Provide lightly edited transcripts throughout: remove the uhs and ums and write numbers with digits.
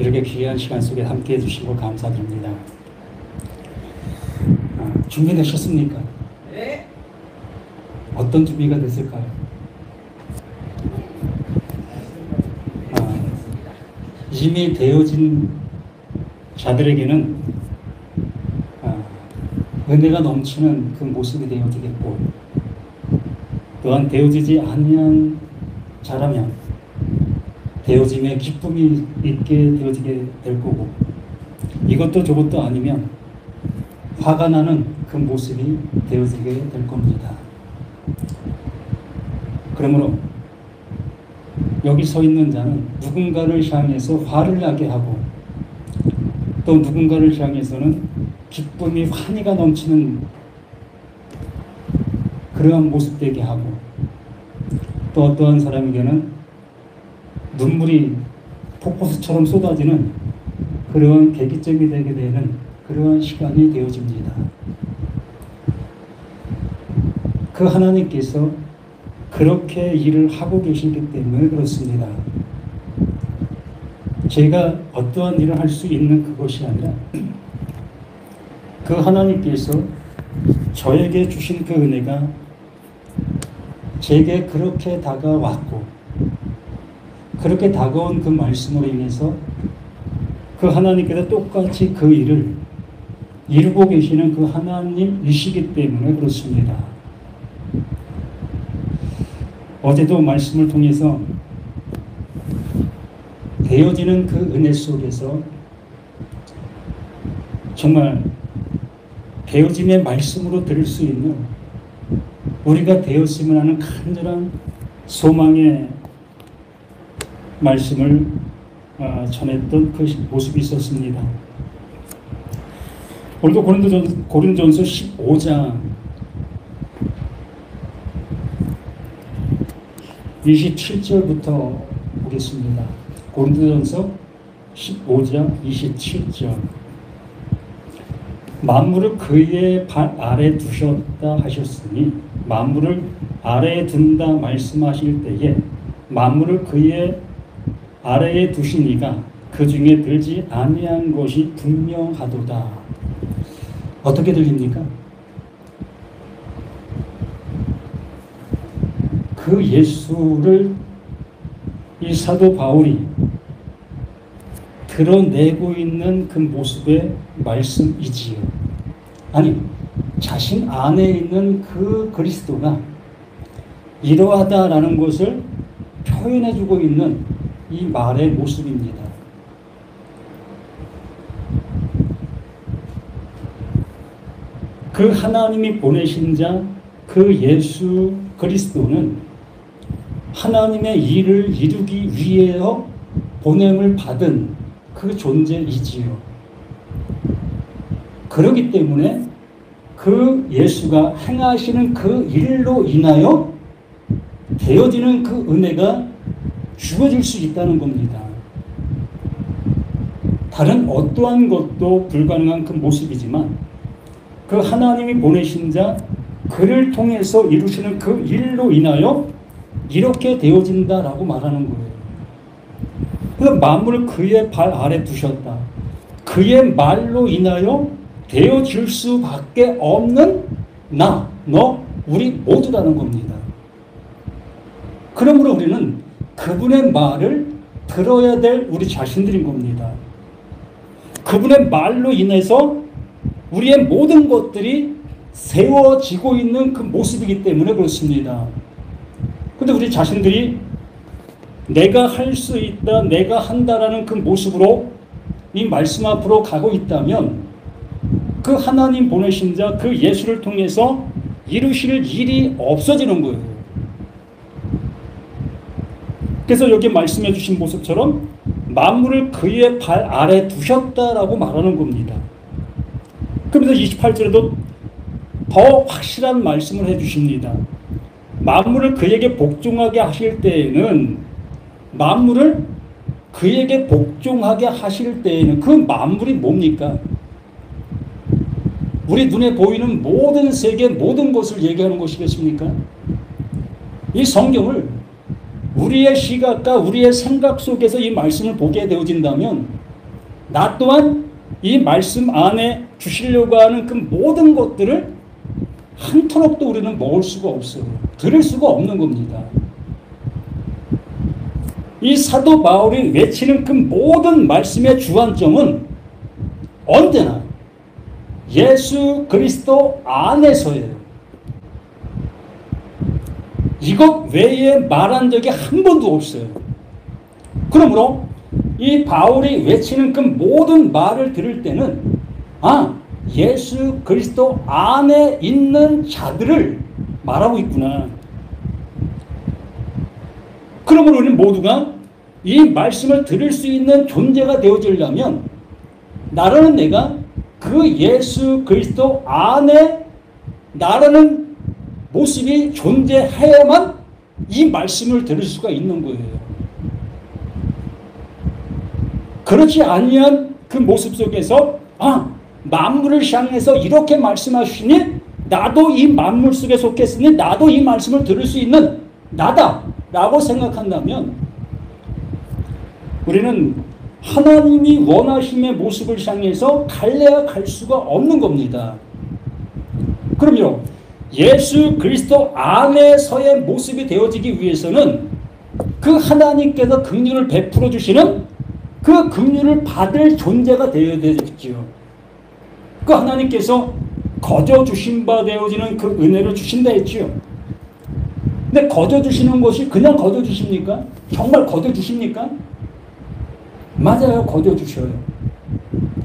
이렇게 귀한 시간 속에 함께 해주시고 감사드립니다. 준비되셨습니까? 네. 어떤 준비가 됐을까요? 이미 되어진 자들에게는 은혜가 넘치는 그 모습이 되어지겠고, 또한 되어지지 아니한 자라면 되어짐에 기쁨이 있게 되어지게 될 거고, 이것도 저것도 아니면 화가 나는 그 모습이 되어지게 될 겁니다. 그러므로 여기 서 있는 자는 누군가를 향해서 화를 나게 하고, 또 누군가를 향해서는 기쁨이 환희가 넘치는 그러한 모습 되게 하고, 또 어떠한 사람에게는 눈물이 폭포수처럼 쏟아지는 그러한 계기점이 되게 되는 그러한 시간이 되어집니다. 그 하나님께서 그렇게 일을 하고 계시기 때문에 그렇습니다. 제가 어떠한 일을 할 수 있는 그것이 아니라 그 하나님께서 저에게 주신 그 은혜가 제게 그렇게 다가왔고, 그렇게 다가온 그 말씀으로 인해서 그 하나님께서 똑같이 그 일을 이루고 계시는 그 하나님이시기 때문에 그렇습니다. 어제도 말씀을 통해서 되어지는 그 은혜 속에서 정말 되어짐의 말씀으로 들을 수 있는 우리가 되었으면 하는 간절한 소망의 말씀을 전했던 그 모습이 있었습니다. 오늘도 고린도전서 15장 27절부터 보겠습니다. 고린도전서 15장 27절. 만물을 그의 발 아래 두셨다 하셨으니, 만물을 아래에 둔다 말씀하실 때에 만물을 그의 아래에 두시니가 그 중에 들지 아니한 것이 분명하도다. 어떻게 들립니까? 그 예수를 이 사도 바울이 드러내고 있는 그 모습의 말씀이지요. 아니, 자신 안에 있는 그 그리스도가 이러하다라는 것을 표현해주고 있는 이 말의 모습입니다. 그 하나님이 보내신 자, 그 예수 그리스도는 하나님의 일을 이루기 위해서 보냄을 받은 그 존재이지요. 그렇기 때문에 그 예수가 행하시는 그 일로 인하여 되어지는 그 은혜가 주어질 수 있다는 겁니다. 다른 어떠한 것도 불가능한 그 모습이지만 그 하나님이 보내신 자, 그를 통해서 이루시는 그 일로 인하여 이렇게 되어진다라고 말하는 거예요. 그래서 만물을 그의 발 아래 두셨다. 그의 말로 인하여 되어질 수밖에 없는 나, 너, 우리 모두라는 겁니다. 그러므로 우리는 그분의 말을 들어야 될 우리 자신들인 겁니다. 그분의 말로 인해서 우리의 모든 것들이 세워지고 있는 그 모습이기 때문에 그렇습니다. 근데 우리 자신들이 내가 할 수 있다, 내가 한다라는 그 모습으로 이 말씀 앞으로 가고 있다면 그 하나님 보내신 자, 그 예수를 통해서 이루실 일이 없어지는 거예요. 그래서 여기 말씀해 주신 모습처럼 만물을 그의 발 아래 두셨다라고 말하는 겁니다. 그러면서 28절에도 더 확실한 말씀을 해 주십니다. 만물을 그에게 복종하게 하실 때에는, 만물을 그에게 복종하게 하실 때에는 그 만물이 뭡니까? 우리 눈에 보이는 모든 세계, 모든 것을 얘기하는 것이겠습니까? 이 성경을 우리의 시각과 우리의 생각 속에서 이 말씀을 보게 되어진다면 나 또한 이 말씀 안에 주시려고 하는 그 모든 것들을 한 토록도 우리는 먹을 수가 없어요. 들을 수가 없는 겁니다. 이 사도 바울이 외치는 그 모든 말씀의 주안점은 언제나 예수 그리스도 안에서예요. 이것 외에 말한 적이 한 번도 없어요. 그러므로 이 바울이 외치는 그 모든 말을 들을 때는 예수 그리스도 안에 있는 자들을 말하고 있구나. 그러므로 우리는 모두가 이 말씀을 들을 수 있는 존재가 되어지려면 나라는 내가 그 예수 그리스도 안에 나라는 모습이 존재해야만 이 말씀을 들을 수가 있는 거예요. 그렇지 아니한 그 모습 속에서 만물을 향해서 이렇게 말씀하시니 나도 이 만물 속에 속했으니 나도 이 말씀을 들을 수 있는 나다 라고 생각한다면 우리는 하나님이 원하심의 모습을 향해서 갈래야 갈 수가 없는 겁니다. 그럼요, 예수 그리스도 안에서의 모습이 되어지기 위해서는 그 하나님께서 긍휼을 베풀어 주시는 그 긍휼을 받을 존재가 되어야 되겠지요. 그 하나님께서 거저 주신 바 되어지는 그 은혜를 주신다 했지요. 근데 거저 주시는 것이 그냥 거저 주십니까? 정말 거저 주십니까? 맞아요, 거저 주셔요.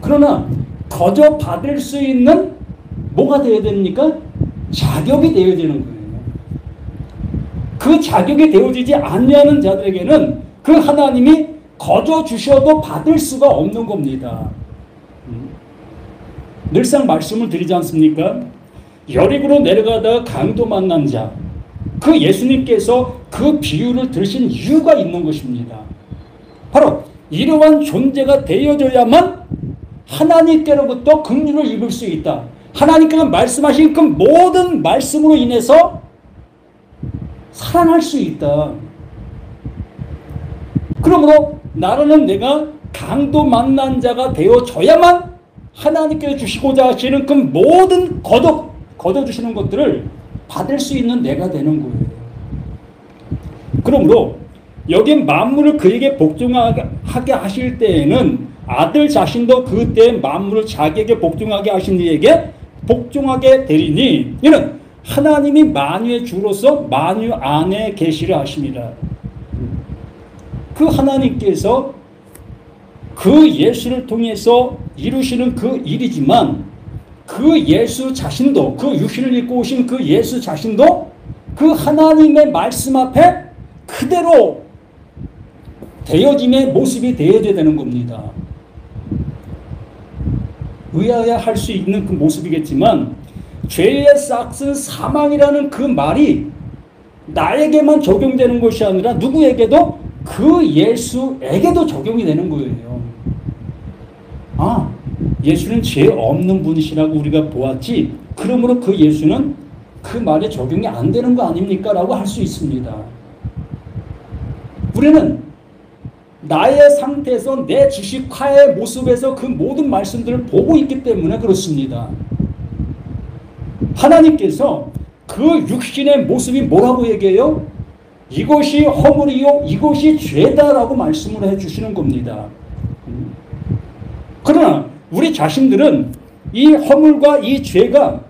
그러나 거저 받을 수 있는 뭐가 되어야 됩니까? 자격이 되어야 되는 거예요. 그 자격이 되어지지 않냐는 자들에게는 그 하나님이 거저 주셔도 받을 수가 없는 겁니다. 늘상 말씀을 드리지 않습니까? 여리고로 내려가다가 강도 만난 자, 그 예수님께서 그 비유를 들으신 이유가 있는 것입니다. 바로 이러한 존재가 되어져야만 하나님께로부터 긍휼을 입을 수 있다. 하나님께서 말씀하신 그 모든 말씀으로 인해서 살아날 수 있다. 그러므로 나라는 내가 강도 만난 자가 되어져야만 하나님께서 주시고자 하시는 그 모든 거둬주시는 것들을 받을 수 있는 내가 되는 거예요. 그러므로 여기 만물을 그에게 복종하게 하실 때에는 아들 자신도 그때 만물을 자기에게 복종하게 하신 이에게 복종하게 되리니 이는 하나님이 만유의 주로서 만유 안에 계시려 하심이라. 그 하나님께서 그 예수를 통해서 이루시는 그 일이지만 그 예수 자신도 그 육신을 입고 오신 그 예수 자신도 그 하나님의 말씀 앞에 그대로 되어짐의 모습이 되어야 되는 겁니다. 의아해 할 수 있는 그 모습이겠지만 죄의 싹은 사망이라는 그 말이 나에게만 적용되는 것이 아니라 누구에게도 그 예수에게도 적용이 되는 거예요. 예수는 죄 없는 분이시라고 우리가 보았지 그러므로 그 예수는 그 말에 적용이 안 되는 거 아닙니까? 라고 할 수 있습니다. 우리는 나의 상태에서 내 지식화의 모습에서 그 모든 말씀들을 보고 있기 때문에 그렇습니다. 하나님께서 그 육신의 모습이 뭐라고 얘기해요? 이것이 허물이요 이것이 죄다라고 말씀을 해주시는 겁니다. 그러나 우리 자신들은 이 허물과 이 죄가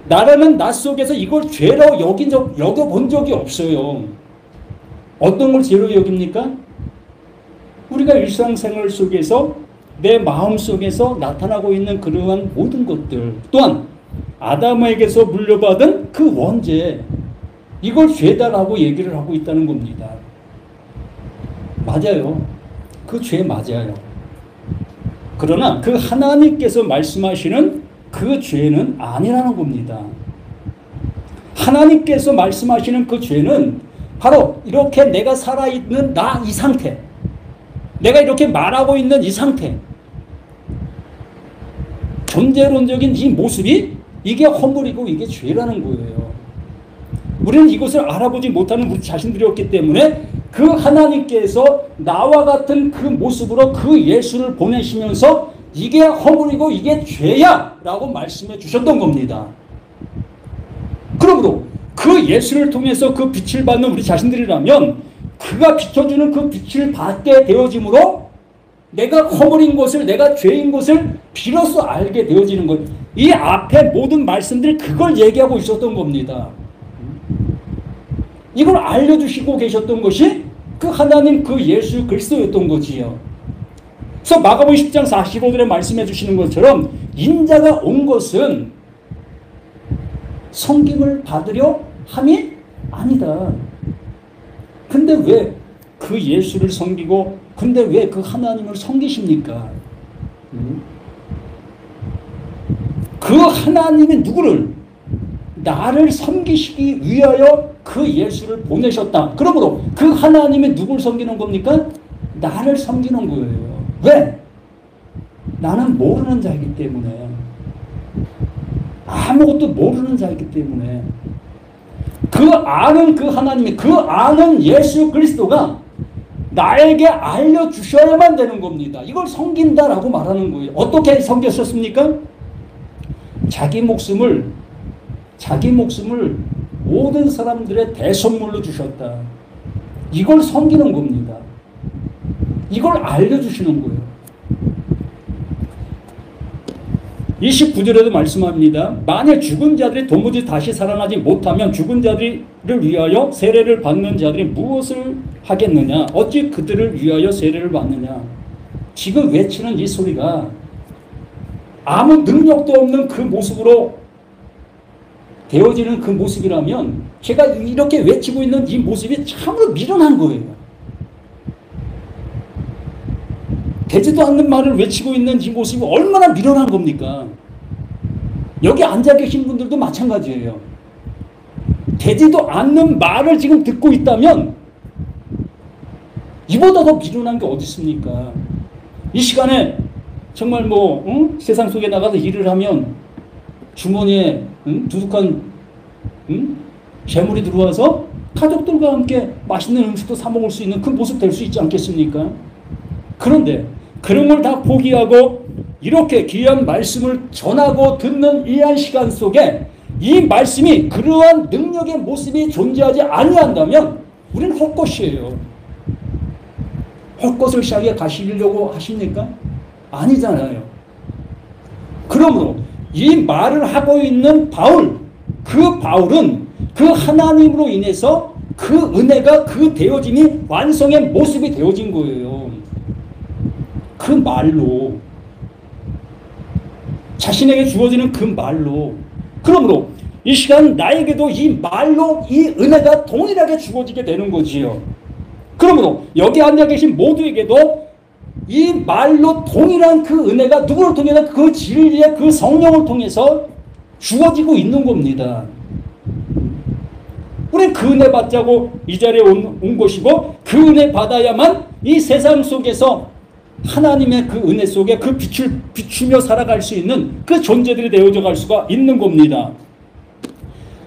나라는 나 속에서 이걸 죄로 여겨본 적이 없어요. 어떤 걸 죄로 여깁니까? 우리가 일상생활 속에서 내 마음 속에서 나타나고 있는 그러한 모든 것들 또한 아담에게서 물려받은 그 원죄 이걸 죄다라고 얘기를 하고 있다는 겁니다. 맞아요. 그 죄 맞아요. 그러나 그 하나님께서 말씀하시는 그 죄는 아니라는 겁니다. 하나님께서 말씀하시는 그 죄는 바로 이렇게 내가 살아있는 나 이 상태, 내가 이렇게 말하고 있는 이 상태, 존재론적인 이 모습이 이게 허물이고 이게 죄라는 거예요. 우리는 이것을 알아보지 못하는 우리 자신들이었기 때문에 그 하나님께서 나와 같은 그 모습으로 그 예수를 보내시면서 이게 허물이고 이게 죄야 라고 말씀해 주셨던 겁니다. 그러므로 그 예수를 통해서 그 빛을 받는 우리 자신들이라면 그가 비춰주는 그 빛을 받게 되어짐으로 내가 허물인 것을, 내가 죄인 것을 비로소 알게 되어지는 것. 이 앞에 모든 말씀들이 그걸 얘기하고 있었던 겁니다. 이걸 알려주시고 계셨던 것이 그 하나님 그 예수 그리스도였던 거지요. 그래서 마가복음 10장 45절에 말씀해 주시는 것처럼 인자가 온 것은 섬김을 받으려 함이 아니다. 근데 왜 그 예수를 섬기고 근데 왜 그 하나님을 섬기십니까? 그 하나님이 누구를? 나를 섬기시기 위하여 그 예수를 보내셨다. 그러므로 그 하나님이 누굴 섬기는 겁니까? 나를 섬기는 거예요. 왜? 나는 모르는 자이기 때문에. 아무것도 모르는 자이기 때문에. 그 아는 그 하나님이, 그 아는 예수 그리스도가 나에게 알려주셔야만 되는 겁니다. 이걸 섬긴다라고 말하는 거예요. 어떻게 섬겼었습니까? 자기 목숨을 모든 사람들의 대선물로 주셨다. 이걸 섬기는 겁니다. 이걸 알려주시는 거예요. 29절에도 말씀합니다. 만약 죽은 자들이 도무지 다시 살아나지 못하면 죽은 자들을 위하여 세례를 받는 자들이 무엇을 하겠느냐? 어찌 그들을 위하여 세례를 받느냐? 지금 외치는 이 소리가 아무 능력도 없는 그 모습으로 되어지는 그 모습이라면 제가 이렇게 외치고 있는 이 모습이 참으로 미련한 거예요. 되지도 않는 말을 외치고 있는 이 모습이 얼마나 미련한 겁니까? 여기 앉아 계신 분들도 마찬가지예요. 되지도 않는 말을 지금 듣고 있다면 이보다 더 미련한 게 어디 있습니까? 이 시간에 정말 세상 속에 나가서 일을 하면 주머니에 두둑한 재물이 들어와서 가족들과 함께 맛있는 음식도 사 먹을 수 있는 그 모습 될 수 있지 않겠습니까? 그런데 그런 걸 다 포기하고 이렇게 귀한 말씀을 전하고 듣는 이 한 시간 속에 이 말씀이 그러한 능력의 모습이 존재하지 아니한다면 우리는 헛것이에요. 헛것을 시작해 가시려고 하십니까? 아니잖아요. 그러므로 이 말을 하고 있는 그 바울은 그 하나님으로 인해서 그 은혜가 그 되어짐이 완성의 모습이 되어진 거예요. 그 말로 자신에게 주어지는 그 말로. 그러므로 이 시간 나에게도 이 말로 이 은혜가 동일하게 주어지게 되는 거지요. 그러므로 여기 앉아 계신 모두에게도 이 말로 동일한 그 은혜가 누구를 통해서 그 진리의 그 성령을 통해서 주어지고 있는 겁니다. 우리는 그 은혜 받자고 이 자리에 온 것이고 그 은혜 받아야만 이 세상 속에서 하나님의 그 은혜 속에 그 빛을 비추며 살아갈 수 있는 그 존재들이 되어져 갈 수가 있는 겁니다.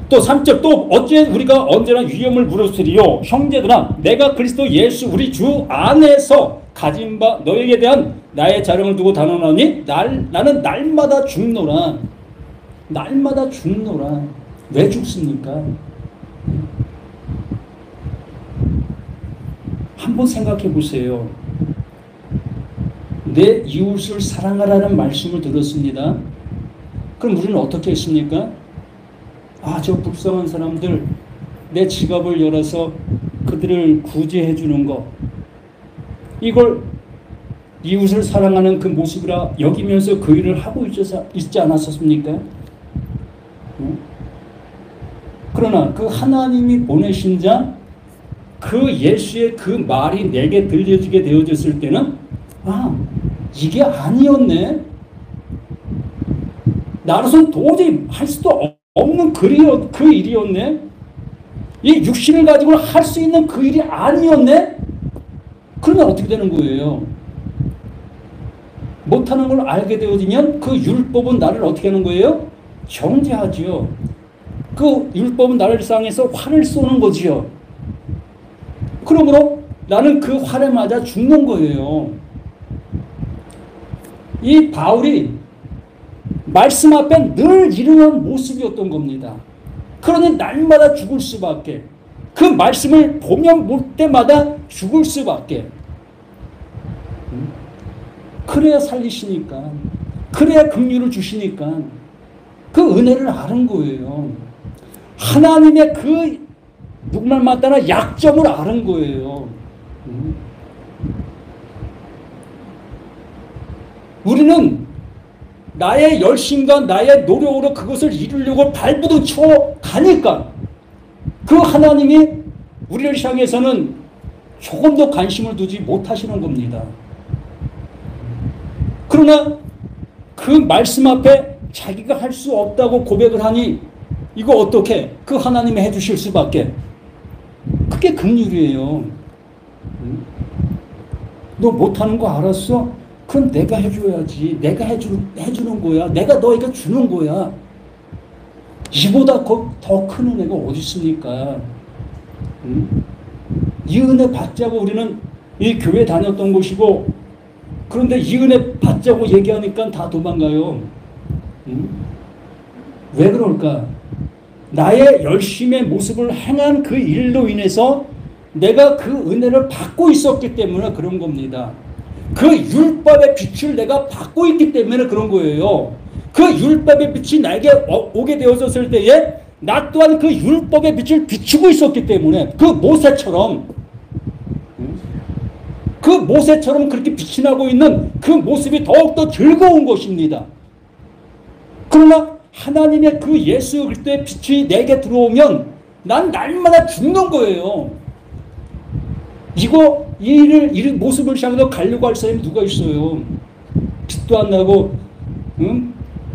또 3절 또 어째 우리가 언제나 위험을 무릅쓰리요 형제들아 내가 그리스도 예수 우리 주 안에서 가진 바 너에게 대한 나의 자랑을 두고 단언하니 나는 날마다 죽노라. 날마다 죽노라. 왜 죽습니까? 한번 생각해 보세요. 내 이웃을 사랑하라는 말씀을 들었습니다. 그럼 우리는 어떻게 했습니까? 저 불쌍한 사람들 내 지갑을 열어서 그들을 구제해 주는 거, 이걸 이웃을 사랑하는 그 모습이라 여기면서 그 일을 하고 있지 않았었습니까? 그러나 그 하나님이 보내신 자, 그 예수의 그 말이 내게 들려지게 되어졌을 때는 이게 아니었네. 나로서는 도저히 할 수도 없는 그 일이었네. 이 육신을 가지고 할 수 있는 그 일이 아니었네. 그러면 어떻게 되는 거예요? 못하는 걸 알게 되어지면 그 율법은 나를 어떻게 하는 거예요? 정죄하지요. 그 율법은 나를 향해서 화를 쏘는 거지요. 그러므로 나는 그 활에 맞아 죽는 거예요. 이 바울이 말씀 앞에 늘 이러한 모습이었던 겁니다. 그러니 날마다 죽을 수밖에, 그 말씀을 보면 볼 때마다 죽을 수밖에. 그래야 살리시니까, 그래야 긍휼을 주시니까 그 은혜를 아는 거예요. 하나님의 그 누구말 맞다나 약점을 아는 거예요. 우리는 나의 열심과 나의 노력으로 그것을 이루려고 발부둥 쳐 가니까 그 하나님이 우리를 향해서는 조금도 관심을 두지 못하시는 겁니다. 그러나 그 말씀 앞에 자기가 할 수 없다고 고백을 하니 이거 어떻게 그 하나님이 해주실 수밖에. 그게 긍휼이에요. 너 못하는 거 알았어? 그럼 내가 해줘야지. 내가 해주는 거야. 내가 너에게 주는 거야. 이보다 더 큰 은혜가 어디 있습니까? 이 은혜 받자고 우리는 이 교회 다녔던 곳이고, 그런데 이 은혜 받자고 얘기하니까 다 도망가요. 왜 그럴까? 나의 열심의 모습을 행한 그 일로 인해서 내가 그 은혜를 받고 있었기 때문에 그런 겁니다. 그 율법의 빛을 내가 받고 있기 때문에 그런 거예요. 그 율법의 빛이 나에게 오게 되어졌을 때에 나 또한 그 율법의 빛을 비추고 있었기 때문에 그 모세처럼 그렇게 빛이 나고 있는 그 모습이 더욱더 즐거운 것입니다. 그러나 하나님의 그 예수 그리스도의 빛이 내게 들어오면 난 날마다 죽는 거예요. 이 모습을 향해서 가려고 할 사람이 누가 있어요? 빛도 안 나고,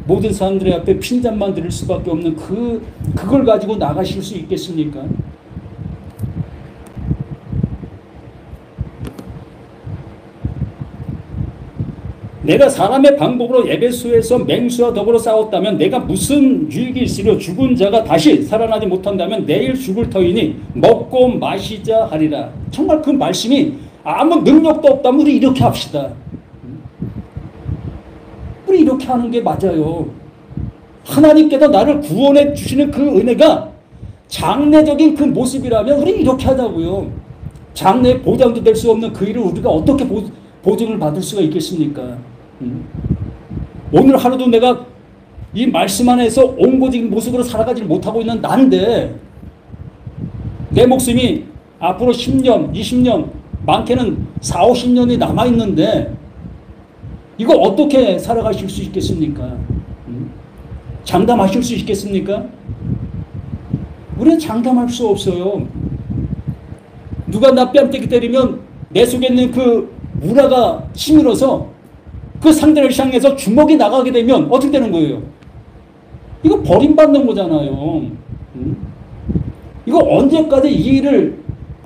모든 사람들의 앞에 핀잔만 드릴 수밖에 없는 그걸 가지고 나가실 수 있겠습니까? 내가 사람의 방법으로 에베소에서 맹수와 더불어 싸웠다면 내가 무슨 유익이 있으려? 죽은 자가 다시 살아나지 못한다면 내일 죽을 터이니 먹고 마시자 하리라. 정말 그 말씀이 아무 능력도 없다면 우리 이렇게 합시다. 우리 이렇게 하는 게 맞아요. 하나님께서 나를 구원해 주시는 그 은혜가 장래적인 그 모습이라면 우리 이렇게 하자고요. 장래 보장도 될 수 없는 그 일을 우리가 어떻게 보증을 받을 수가 있겠습니까? 오늘 하루도 내가 이 말씀 안에서 온고적인 모습으로 살아가지 못하고 있는 난데 내 목숨이 앞으로 10년, 20년, 많게는 4, 50년이 남아있는데 이거 어떻게 살아가실 수 있겠습니까? 장담하실 수 있겠습니까? 우리는 장담할 수 없어요. 누가 나 뺨때기 때리면 내 속에 있는 그 문화가 치밀어서 그 상대를 향해서 주먹이 나가게 되면 어떻게 되는 거예요? 이거 버림받는 거잖아요. 이거 언제까지 이 일을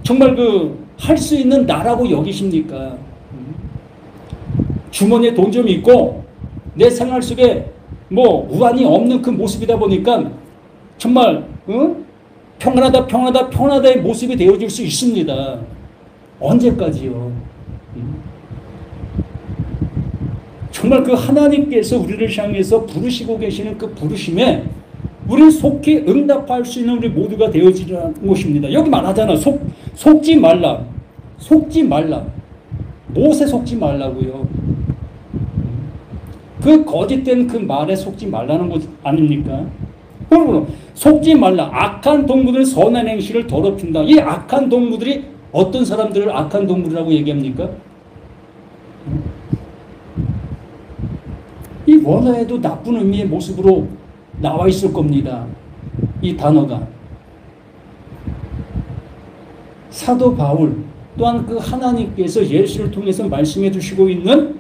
정말 할 수 있는 나라고 여기십니까? 주머니에 돈 좀 있고 내 생활 속에 우한이 없는 그 모습이다 보니까 정말 평안하다의 모습이 되어질 수 있습니다. 언제까지요? 정말 그 하나님께서 우리를 향해서 부르시고 계시는 그 부르심에 우리는 속히 응답할 수 있는 우리 모두가 되어지라는 것입니다. 여기 말하잖아. 속지 말라. 속지 말라. 무엇에 속지 말라고요? 그 거짓된 그 말에 속지 말라는 것 아닙니까? 속지 말라. 악한 동무들은 선한 행실을 더럽힌다. 이 악한 동무들이 어떤 사람들을 악한 동물이라고 얘기합니까? 이 원어에도 나쁜 의미의 모습으로 나와 있을 겁니다. 이 단어가. 사도 바울 또한 그 하나님께서 예수를 통해서 말씀해 주시고 있는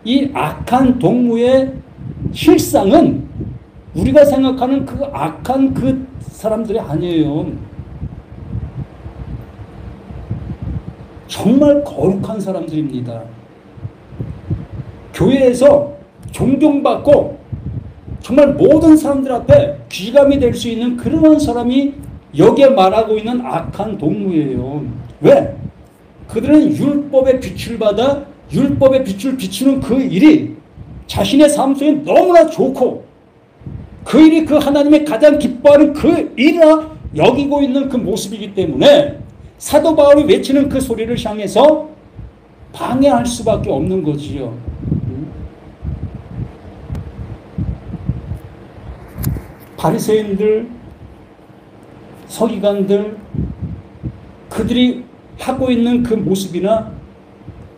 이 악한 동무의 실상은 우리가 생각하는 그 악한 그 사람들이 아니에요. 정말 거룩한 사람들입니다. 교회에서 존경받고 정말 모든 사람들 앞에 귀감이 될 수 있는 그런 사람이 여기에 말하고 있는 악한 동무예요. 왜? 그들은 율법의 빛을 받아 율법의 빛을 비추는 그 일이 자신의 삶 속에 너무나 좋고 그 일이 그 하나님의 가장 기뻐하는 그 일이라 여기고 있는 그 모습이기 때문에 사도 바울이 외치는 그 소리를 향해서 방해할 수밖에 없는 거지요. 바리새인들, 서기관들, 그들이 하고 있는 그 모습이나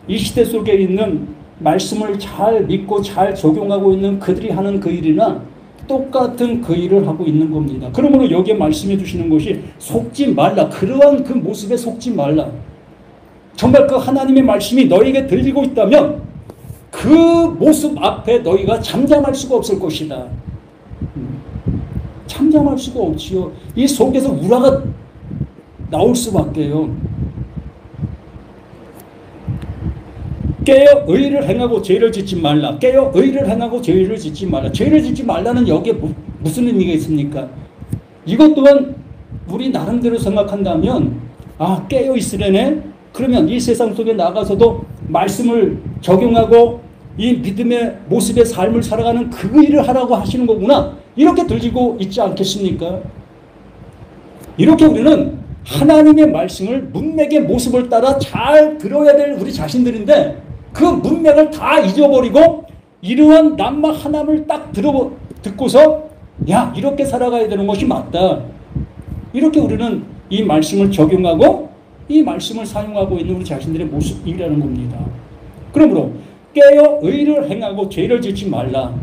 이 시대 속에 있는 말씀을 잘 믿고 잘 적용하고 있는 그들이 하는 그 일이나 똑같은 그 일을 하고 있는 겁니다. 그러므로 여기에 말씀해 주시는 것이 속지 말라. 그러한 그 모습에 속지 말라. 정말 그 하나님의 말씀이 너에게 들리고 있다면 그 모습 앞에 너희가 잠잠할 수가 없을 것이다. 잠잠할 수가 없지요. 이 속에서 우라가 나올 수밖에요. 깨어 의를 행하고 죄를 짓지 말라. 깨어 의를 행하고 죄를 짓지 말라. 죄를 짓지 말라는 여기에 무슨 의미가 있습니까? 이것 또한 우리 나름대로 생각한다면 깨어 있으려네. 그러면 이 세상 속에 나가서도 말씀을 적용하고 이 믿음의 모습의 삶을 살아가는 그 일을 하라고 하시는 거구나. 이렇게 들리고 있지 않겠습니까? 이렇게 우리는 하나님의 말씀을 문맥의 모습을 따라 잘 들어야 될 우리 자신들인데 그 문맥을 다 잊어버리고 이러한 남마 하나님을 딱 듣고서 이렇게 살아가야 되는 것이 맞다. 이렇게 우리는 이 말씀을 적용하고 이 말씀을 사용하고 있는 우리 자신들의 모습이라는 겁니다. 그러므로 깨어 의를 행하고 죄를 짓지 말라.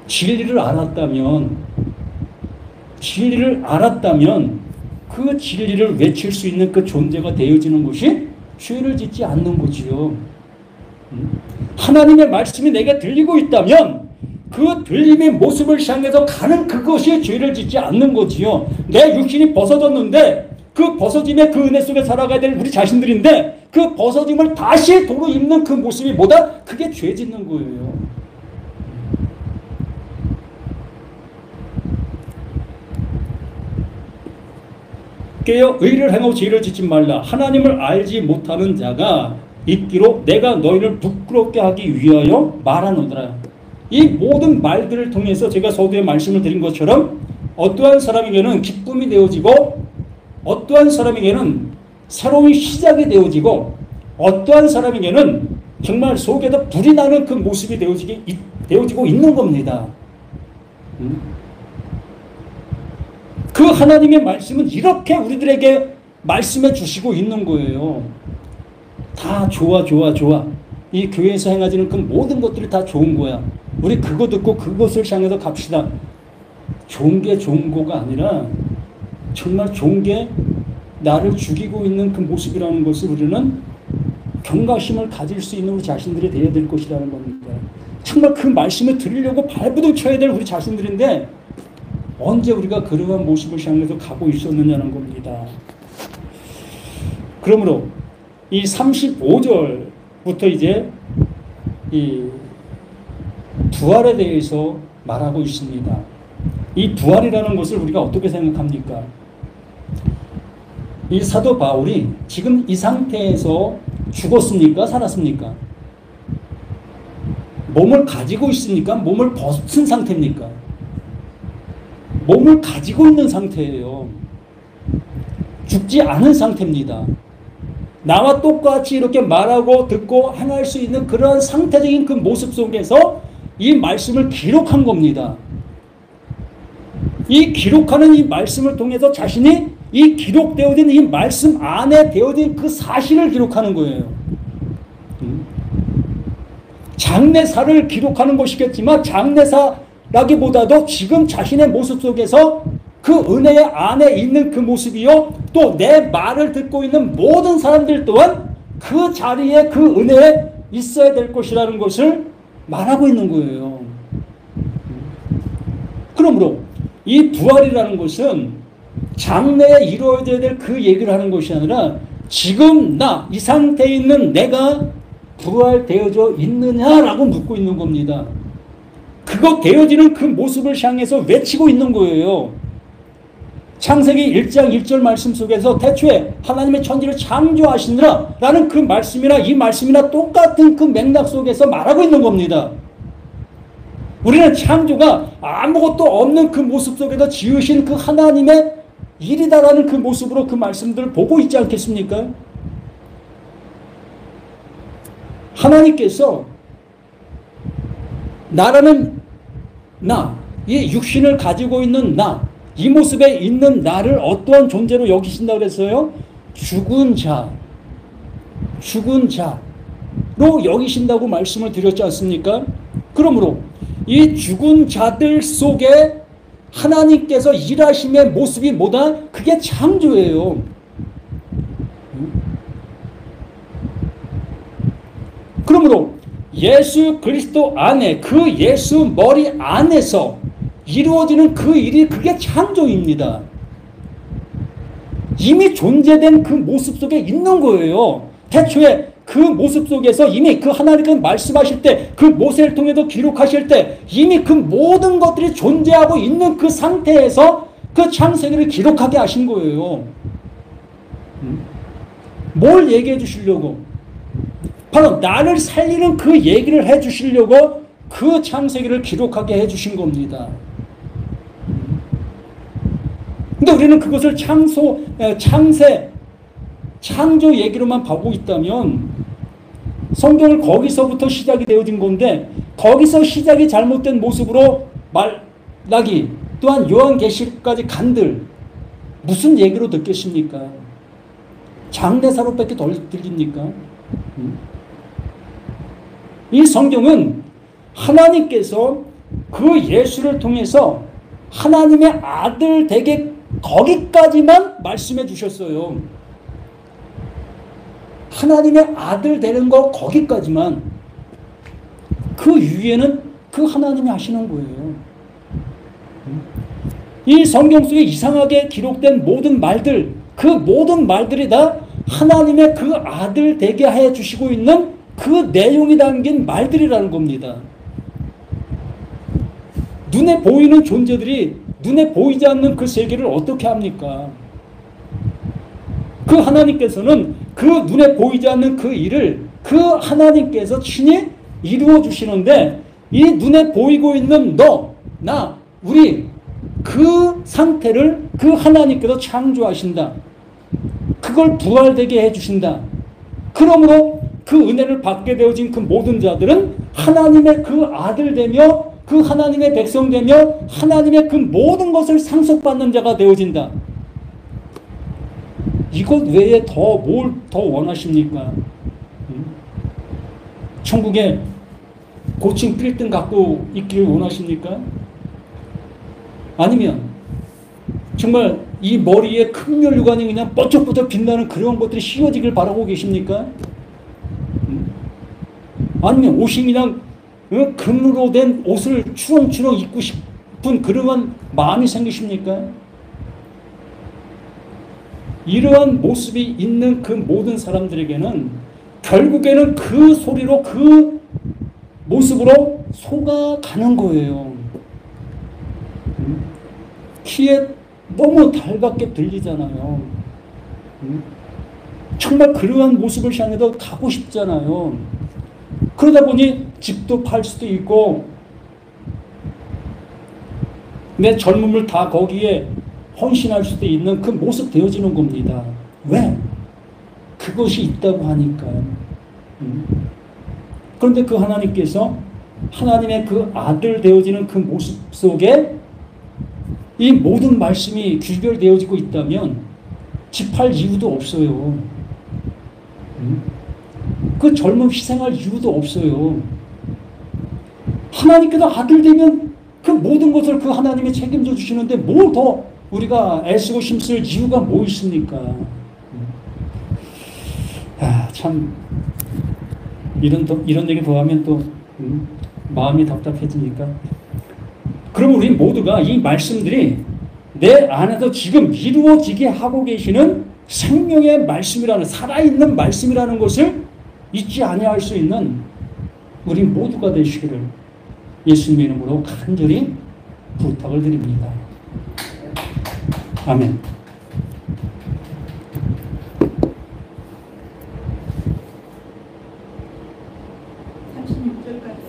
진리를 알았다면 그 진리를 외칠 수 있는 그 존재가 되어지는 것이 죄를 짓지 않는 거지요. 하나님의 말씀이 내게 들리고 있다면 그 들림의 모습을 향해서 가는 그것이 죄를 짓지 않는 거지요. 내 육신이 벗어졌는데 그 벗어짐의 그 은혜 속에 살아가야 될 우리 자신들인데 그 벗어짐을 다시 도로 입는 그 모습이 뭐다? 그게 죄 짓는 거예요. 깨어 의를 행하고 죄를 짓지 말라. 하나님을 알지 못하는 자가 있기로 내가 너희를 부끄럽게 하기 위하여 말하노라. 이 모든 말들을 통해서 제가 서두에 말씀을 드린 것처럼 어떠한 사람에게는 기쁨이 되어지고 어떠한 사람에게는 새로운 시작이 되어지고 어떠한 사람에게는 정말 속에서 불이 나는 그 모습이 되어지고 있는 겁니다. 그 하나님의 말씀은 이렇게 우리들에게 말씀해 주시고 있는 거예요. 다 좋아. 이 교회에서 행해지는 그 모든 것들이 다 좋은 거야. 우리 그거 듣고 그것을 향해서 갑시다. 좋은 게 좋은 거가 아니라 정말 좋은 게 나를 죽이고 있는 그 모습이라는 것을 우리는 경각심을 가질 수 있는 우리 자신들이 되어야 될 것이라는 겁니다. 정말 그 말씀을 들으려고 발부둥 쳐야 될 우리 자신들인데 언제 우리가 그러한 모습을 향해서 가고 있었느냐는 겁니다. 그러므로 이 35절부터 이제 이 부활에 대해서 말하고 있습니다. 이 부활이라는 것을 우리가 어떻게 생각합니까? 이 사도 바울이 지금 이 상태에서 죽었습니까? 살았습니까? 몸을 가지고 있으니까 몸을 벗은 상태입니까? 몸을 가지고 있는 상태예요. 죽지 않은 상태입니다. 나와 똑같이 이렇게 말하고 듣고 행할 수 있는 그러한 상태적인 그 모습 속에서 이 말씀을 기록한 겁니다. 이 기록하는 이 말씀을 통해서 자신이 이 기록되어진 이 말씀 안에 되어진 그 사실을 기록하는 거예요. 장래사를 기록하는 것이겠지만 장래사라기보다도 지금 자신의 모습 속에서 그 은혜 안에 있는 그 모습이요, 또 내 말을 듣고 있는 모든 사람들 또한 그 자리에 그 은혜에 있어야 될 것이라는 것을 말하고 있는 거예요. 그러므로 이 부활이라는 것은 장래에 이루어져야 될 그 얘기를 하는 것이 아니라 지금 나 이 상태에 있는 내가 부활되어져 있느냐라고 묻고 있는 겁니다. 그거 되어지는 그 모습을 향해서 외치고 있는 거예요. 창세기 1장 1절 말씀 속에서 태초에 하나님의 천지를 창조하시느라 라는 그 말씀이나 이 말씀이나 똑같은 그 맥락 속에서 말하고 있는 겁니다. 우리는 창조가 아무것도 없는 그 모습 속에서 지으신 그 하나님의 일이다라는 그 모습으로 그 말씀들을 보고 있지 않겠습니까? 하나님께서 나라는 나, 이 육신을 가지고 있는 나, 이 모습에 있는 나를 어떠한 존재로 여기신다고 그랬어요? 죽은 자로 여기신다고 말씀을 드렸지 않습니까? 그러므로 이 죽은 자들 속에 하나님께서 일하심의 모습이 뭐다? 그게 창조예요. 그러므로 예수 그리스도 안에, 그 예수 머리 안에서 이루어지는 그 일이 그게 창조입니다. 이미 존재된 그 모습 속에 있는 거예요. 태초에 그 모습 속에서 이미 그 하나님께서 말씀하실 때, 그 모세를 통해서 기록하실 때 이미 그 모든 것들이 존재하고 있는 그 상태에서 그 창세기를 기록하게 하신 거예요. 뭘 얘기해 주시려고? 바로 나를 살리는 그 얘기를 해 주시려고 그 창세기를 기록하게 해 주신 겁니다. 근데 우리는 그것을 창조 얘기로만 보고 있다면 성경을 거기서부터 시작이 되어진 건데, 거기서 시작이 잘못된 모습으로 말라기 또한 요한계시까지 간들 무슨 얘기로 듣겠습니까? 장례사로밖에 덜 들립니까? 이 성경은 하나님께서 그 예수를 통해서 하나님의 아들 되게 거기까지만 말씀해 주셨어요. 하나님의 아들 되는 거 거기까지만. 그 위에는 그 하나님이 하시는 거예요. 이 성경 속에 이상하게 기록된 모든 말들, 그 모든 말들이 다 하나님의 그 아들 되게 해 주시고 있는 그 내용이 담긴 말들이라는 겁니다. 눈에 보이는 존재들이 눈에 보이지 않는 그 세계를 어떻게 합니까? 그 하나님께서는 그 눈에 보이지 않는 그 일을 그 하나님께서 친히 이루어 주시는데, 이 눈에 보이고 있는 너, 나, 우리 그 상태를 그 하나님께서 창조하신다. 그걸 부활되게 해주신다. 그러므로 그 은혜를 받게 되어진 그 모든 자들은 하나님의 그 아들 되며 그 하나님의 백성 되며 하나님의 그 모든 것을 상속받는 자가 되어진다. 이것 외에 뭘 더 원하십니까? 천국에 고층 빌딩 갖고 있기를 원하십니까? 아니면 정말 이 머리에 큰 혈류관이 그냥 뻗쩍뻗쩍 빛나는 그런 것들이 씌워지길 바라고 계십니까? 아니면 옷이 그냥 금으로 된 옷을 추렁추렁 입고 싶은 그러한 마음이 생기십니까? 이러한 모습이 있는 그 모든 사람들에게는 결국에는 그 소리로 그 모습으로 속아가는 거예요. 귀에 너무 달갑게 들리잖아요. 정말 그러한 모습을 향해서 가고 싶잖아요. 그러다 보니 집도 팔 수도 있고 내 젊음을 다 거기에 헌신할 수도 있는 그 모습 되어지는 겁니다. 왜? 그것이 있다고 하니까. 그런데 그 하나님께서 하나님의 그 아들 되어지는 그 모습 속에 이 모든 말씀이 귀결되어지고 있다면 집할 이유도 없어요. 그 젊음 희생할 이유도 없어요. 하나님께서 아들 되면 그 모든 것을 그 하나님이 책임져 주시는데 뭘 더 우리가 애쓰고 힘쓸 이유가 뭐 있습니까? 참 이런 얘기 더 하면 또 마음이 답답해지니까. 그럼 우리 모두가 이 말씀들이 내 안에서 지금 이루어지게 하고 계시는 생명의 말씀이라는, 살아있는 말씀이라는 것을 잊지 아니할 수 있는 우리 모두가 되시기를 예수님의 이름으로 간절히 부탁을 드립니다. 아멘. 36절까지